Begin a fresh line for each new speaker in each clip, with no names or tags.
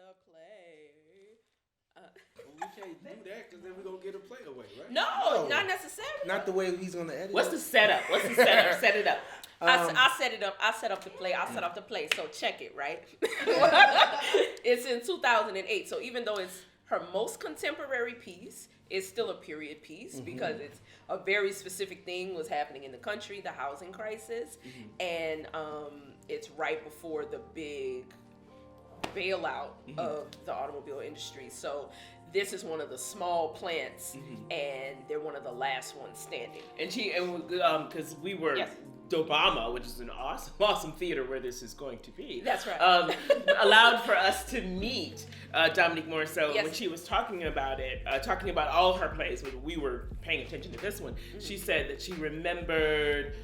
the play.
We can't do that because then we're going to get a play away, right?
No, not necessarily.
Not the way he's gonna edit.
What's the setup? Set it up.
I set it up. I set up the play. So check it, right? It's in 2008. So even though it's her most contemporary piece, it's still a period piece because it's a very specific thing was happening in the country, the housing crisis, and it's right before the big bailout of the automobile industry. So this is one of the small plants, and they're one of the last ones standing.
And because we were Dobama, which is an awesome theater where this is going to be.
That's right.
Allowed for us to meet Dominique Morisseau when she was talking about it, talking about all her plays. When we were paying attention to this one, she said that she remembered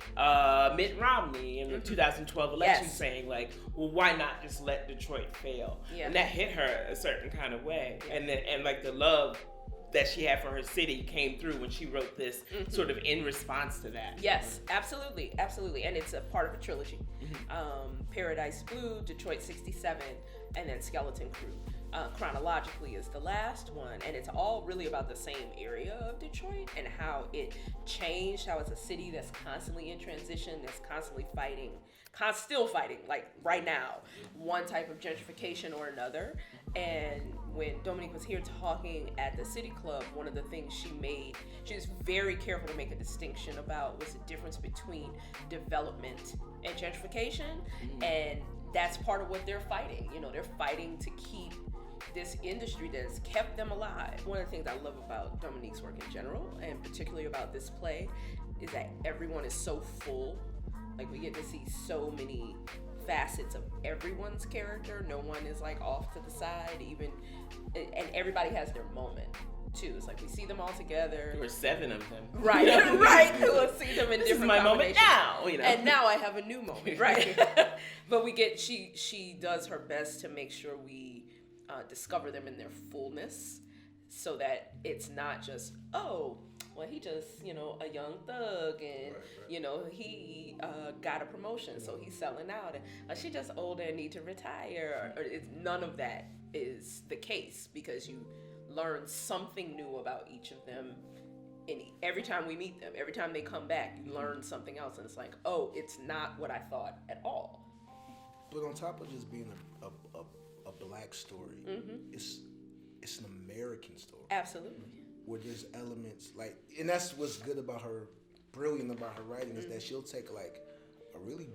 Mitt Romney in the 2012 election saying, like, well, why not just let Detroit fail? Yeah. And that hit her a certain kind of way. Yeah. And like the love that she had for her city came through when she wrote this sort of in response to that.
Yes, absolutely. And it's a part of a trilogy. Paradise Blue, Detroit 67, and then Skeleton Crew. Chronologically is the last one, and it's all really about the same area of Detroit and how it changed, how it's a city that's constantly in transition, that's constantly fighting, still fighting, like right now, one type of gentrification or another. And when Dominique was here talking at the City Club, one of the things she was very careful to make a distinction about was the difference between development and gentrification, and that's part of what they're fighting. You know, they're fighting to keep this industry that has kept them alive. One of the things I love about Dominique's work in general, and particularly about this play, is that everyone is so full. Like, we get to see so many facets of everyone's character. No one is like off to the side, and everybody has their moment too. It's like we see them all together.
There were 7 of them.
Right. We'll see them in
this
different
is my moment now, you know.
And now I have a new moment, right? But she does her best to make sure we discover them in their fullness, so that it's not just, oh, well, he just, a young thug, and, he got a promotion, so he's selling out, and she just older and need to retire. Or none of that is the case, because you learn something new about each of them. And every time we meet them, every time they come back, you learn something else, and it's like, oh, it's not what I thought at all.
But on top of just being a black story, it's an American story.
Absolutely.
Where there's elements like, and that's what's good about her, brilliant about her writing, is that she'll take like a really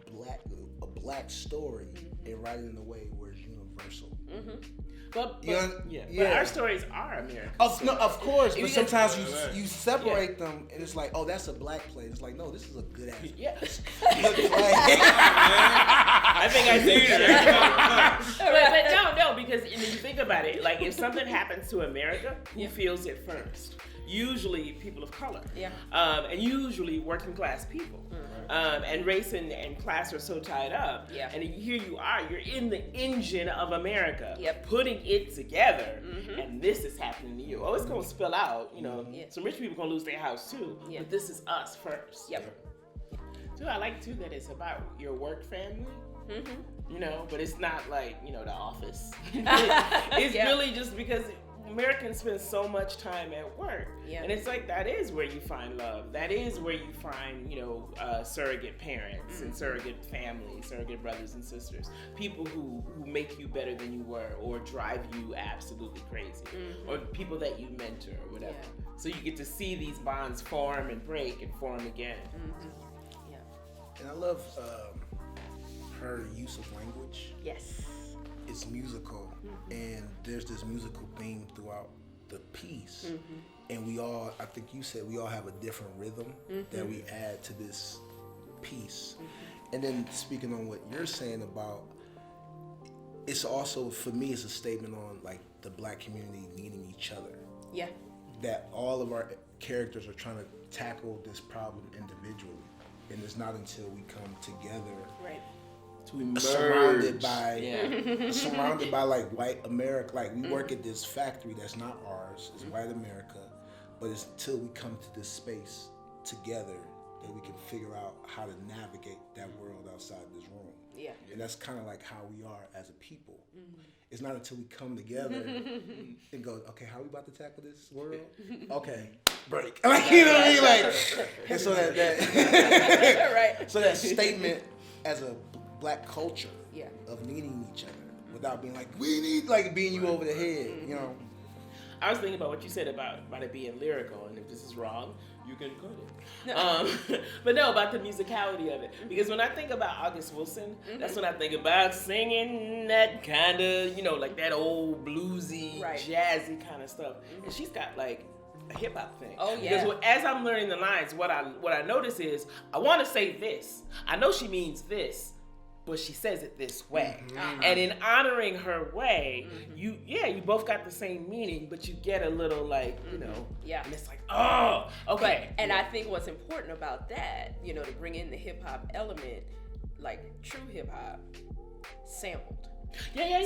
black story and write it in a way where it's universal.
But our stories are American.
Of course, but sometimes you separate them, and it's like, oh, that's a black play. It's like, no, this is a good ass. Good play.
I think I see that. But no, because you think about it, like if something happens to America, who feels it first? Usually people of color, and usually working class people, and race and class are so tied up. And here you are, you're in the engine of America, putting it together, and this is happening to you. Oh, it's gonna spill out, Some rich people gonna lose their house too, but this is us first. So I like too that it's about your work family. But it's not like, The Office. It's really just because Americans spend so much time at work. And it's like, that is where you find love. That is where you find, surrogate parents and surrogate families, surrogate brothers and sisters. People who make you better than you were, or drive you absolutely crazy. Or people that you mentor or whatever. So you get to see these bonds form and break and form again.
And I love her use of language.
Yes.
It's musical, and there's this musical theme throughout the piece. And I think you said we all have a different rhythm that we add to this piece. And then speaking on what you're saying about, it's also, for me, it's a statement on like the black community needing each other. That all of our characters are trying to tackle this problem individually. And it's not until we come together,
to emerge,
surrounded by like white America. Like we work at this factory that's not ours, it's white America, but it's until we come to this space together that we can figure out how to navigate that world outside this room.
Yeah.
And that's kind of like how we are as a people. It's not until we come together and go, okay, how we about to tackle this world? Okay, break. Like, you know what I mean? Like, and so that
right.
So that statement as a black culture of needing each other without being like, we need, like beating you over the head, you know.
I was thinking about what you said about it being lyrical, and if this is wrong, you can cut it. But no, about the musicality of it. Because when I think about August Wilson, that's when I think about singing that kind of, you know, like that old bluesy, jazzy kind of stuff. And she's got like a hip hop thing.
Oh yeah.
Because as I'm learning the lines, what I notice is I want to say this. I know she means this, but she says it this way. And in honoring her way, you both got the same meaning, but you get a little like, you know, and it's like, oh, okay.
And I think what's important about that, you know, to bring in the hip hop element, like true hip hop, sampled.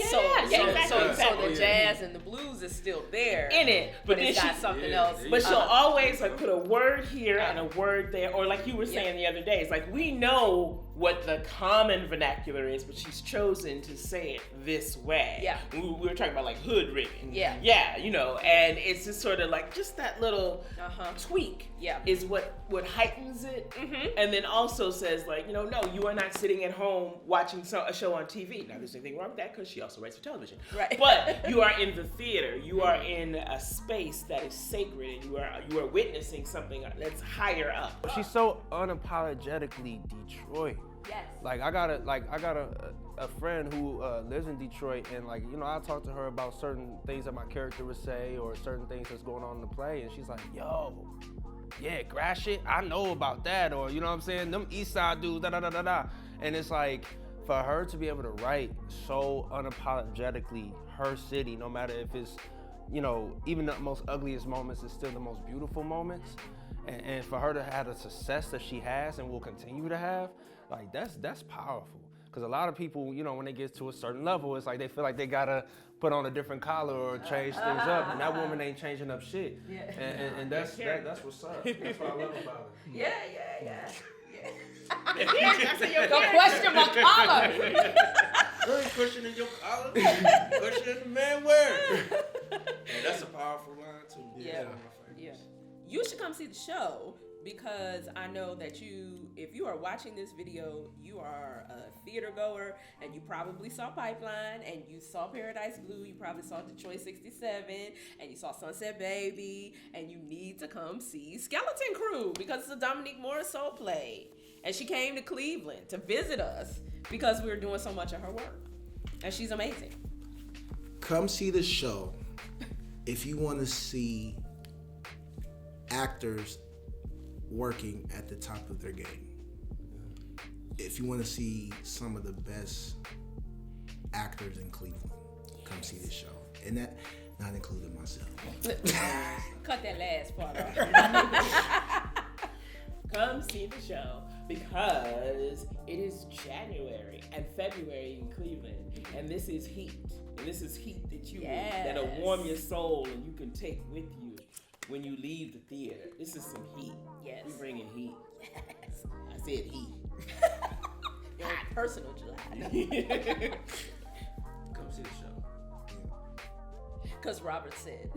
So the jazz and the blues is still there
in it,
but it's got something else.
But she'll always like put a word here and a word there, or like you were saying the other day, it's like we know what the common vernacular is, but she's chosen to say it this way.
Yeah.
We were talking about like hood rigging.
Yeah.
Yeah, you know, and it's just sort of like just that little tweak is what heightens it, and then also says like, you know, no, you are not sitting at home watching a show on TV. Now there's anything wrong with that because she also writes for television. Right. But you are in the theater. You are in a space that is sacred, and you are witnessing something that's higher up.
She's so unapologetically Detroit.
Yes.
Like I got a friend who lives in Detroit, and like, you know, I talk to her about certain things that my character would say or certain things that's going on in the play, and she's like, yo, yeah, grass shit, I know about that, or you know what I'm saying, them East Side dudes, da da da da da. And it's like, for her to be able to write so unapologetically her city, no matter if it's, you know, even the most ugliest moments is still the most beautiful moments, and for her to have the success that she has and will continue to have, like that's powerful. Because a lot of people, you know, when they get to a certain level, it's like they feel like they gotta put on a different collar or change things up, and that woman ain't changing up shit. And that's what's up. That's what I love about it.
Yeah. Don't question my collar.
Really cushioning your collar? Cushioning the man wearing. That's a powerful line too.
Yeah. You should come see the show, because I know that if you are watching this video, you are a theater goer, and you probably saw Pipeline, and you saw Paradise Blue, you probably saw Detroit 67, and you saw Sunset Baby, and you need to come see Skeleton Crew, because it's a Dominique Morisseau play. And she came to Cleveland to visit us because we were doing so much of her work. And she's amazing.
Come see the show if you want to see actors working at the top of their game. If you want to see some of the best actors in Cleveland, come see the show. And that, not including myself.
Cut that last part off.
Come see the show, because it is January and February in Cleveland, and this is heat. And this is heat that'll warm your soul and you can take with you when you leave the theater. This is some heat.
Yes.
We bringing heat. Yes. I said heat.
Your personal July.
Come see the show.
Because Robert said.